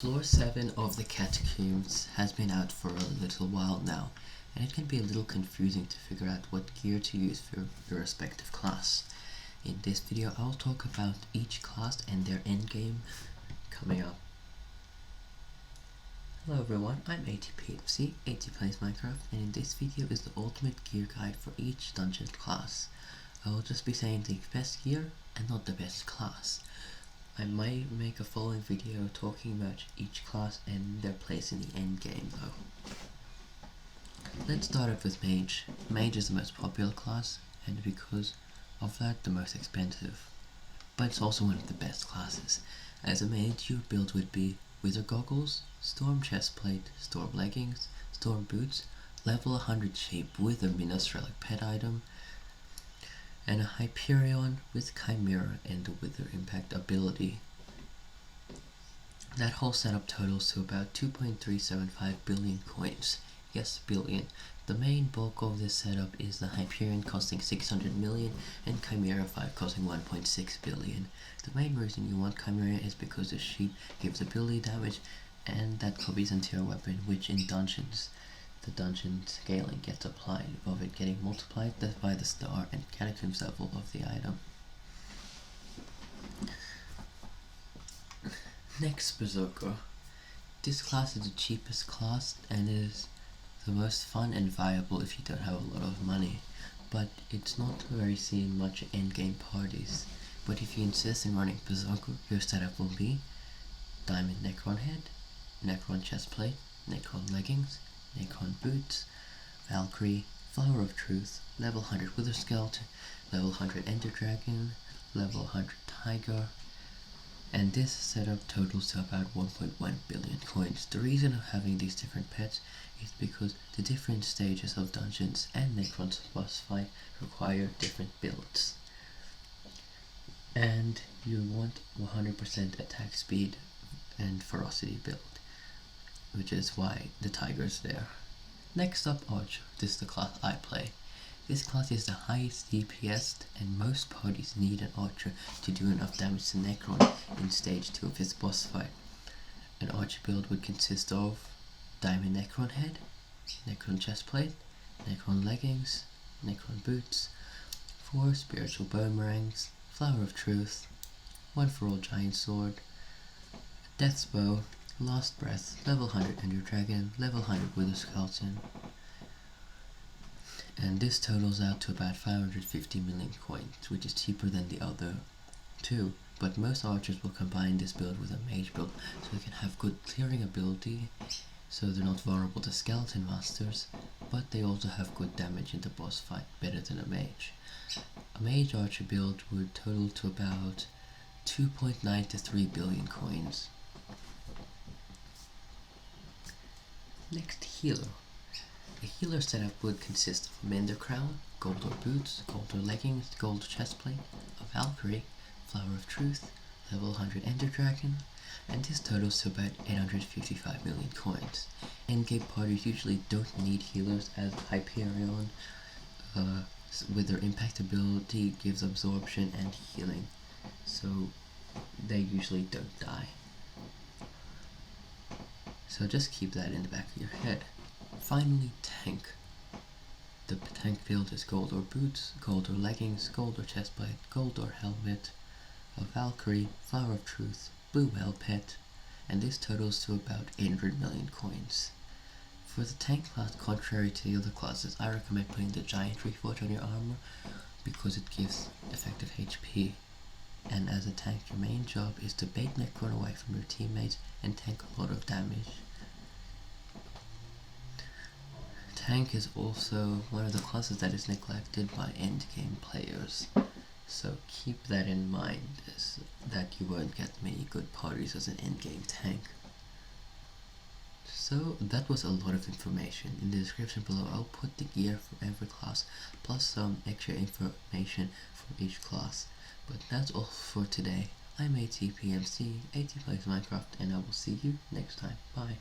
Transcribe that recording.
Floor 7 of the Catacombs has been out for a little while now, and it can be a little confusing to figure out what gear to use for your respective class. In this video I'll talk about each class and their endgame coming up. Hello everyone, I'm ATPMC, AT Plays Minecraft, and in this video is the ultimate gear guide for each dungeon class. I will just be saying the best gear and not the best class. I might make a following video talking about each class and their place in the end game though. Let's start off with Mage. Mage is the most popular class, and because of that the most expensive. But it's also one of the best classes. As a mage your build would be Wither Goggles, Storm Chestplate, Storm Leggings, Storm Boots, level 100 shape with a Minos Relic pet item, and a Hyperion with Chimera and the Wither Impact ability. That whole setup totals to about 2.375 billion coins. Yes, billion. The main bulk of this setup is the Hyperion costing 600 million and Chimera 5 costing 1.6 billion. The main reason you want Chimera is because the sheep gives ability damage and that copies into your weapon, which in dungeons the dungeon scaling gets applied, of it getting multiplied by the star and catacombs level of the item. Next, Berserker. This class is the cheapest class and is the most fun and viable if you don't have a lot of money, but it's not very seen much in endgame parties. But if you insist on running Berserker, your setup will be Diamond Necron Head, Necron Chestplate, Necron Leggings, Necron Boots, Valkyrie, Flower of Truth, level 100 Wither Skeleton, level 100 Ender Dragon, level 100 Tiger, and this setup totals to about 1.1 billion coins. The reason of having these different pets is because the different stages of dungeons and Necron's boss fight require different builds. And you want 100% attack speed and ferocity build, which is why the tiger's there. Next up, Archer. This is the class I play. This class is the highest DPS and most parties need an archer to do enough damage to Necron in stage 2 of his boss fight. An archer build would consist of Diamond Necron Head, Necron Chestplate, Necron Leggings, Necron Boots, 4 Spiritual Bonemerangs, Flower of Truth, 1 for all Giant Sword, Death's Bow, Last Breath, level 100 Ender Dragon, level 100 Wither Skeleton, and this totals out to about 550 million coins, which is cheaper than the other two, but most archers will combine this build with a mage build so they can have good clearing ability, so they're not vulnerable to skeleton masters, but they also have good damage in the boss fight, better than a mage. A mage archer build would total to about 2.9 to 3 billion coins. Next, Healer. A healer setup would consist of Mender Crown, Goldor Boots, Goldor Leggings, Goldor Chestplate, a Valkyrie, Flower of Truth, level 100 Ender Dragon, and this totals to about 855 million coins. Endgame parties usually don't need healers, as Hyperion with their impact ability gives absorption and healing, so they usually don't die. So just keep that in the back of your head. Finally, Tank. The tank build is Goldor Boots, Goldor Leggings, Goldor Chestplate, Goldor Helmet, a Valkyrie, Flower of Truth, Blue Whale Pet, and this totals to about 800 million coins. For the tank class, contrary to the other classes, I recommend putting the Giant Reforged on your armor because it gives effective HP. And as a tank, your main job is to bait Necron away from your teammates and tank a lot of damage. Tank is also one of the classes that is neglected by endgame players, so keep that in mind, is that you won't get many good parties as an endgame tank. So that was a lot of information. In the description below I'll put the gear for every class, plus some extra information for each class. But that's all for today. I'm ATPMC, AT Plays Minecraft, and I will see you next time. Bye.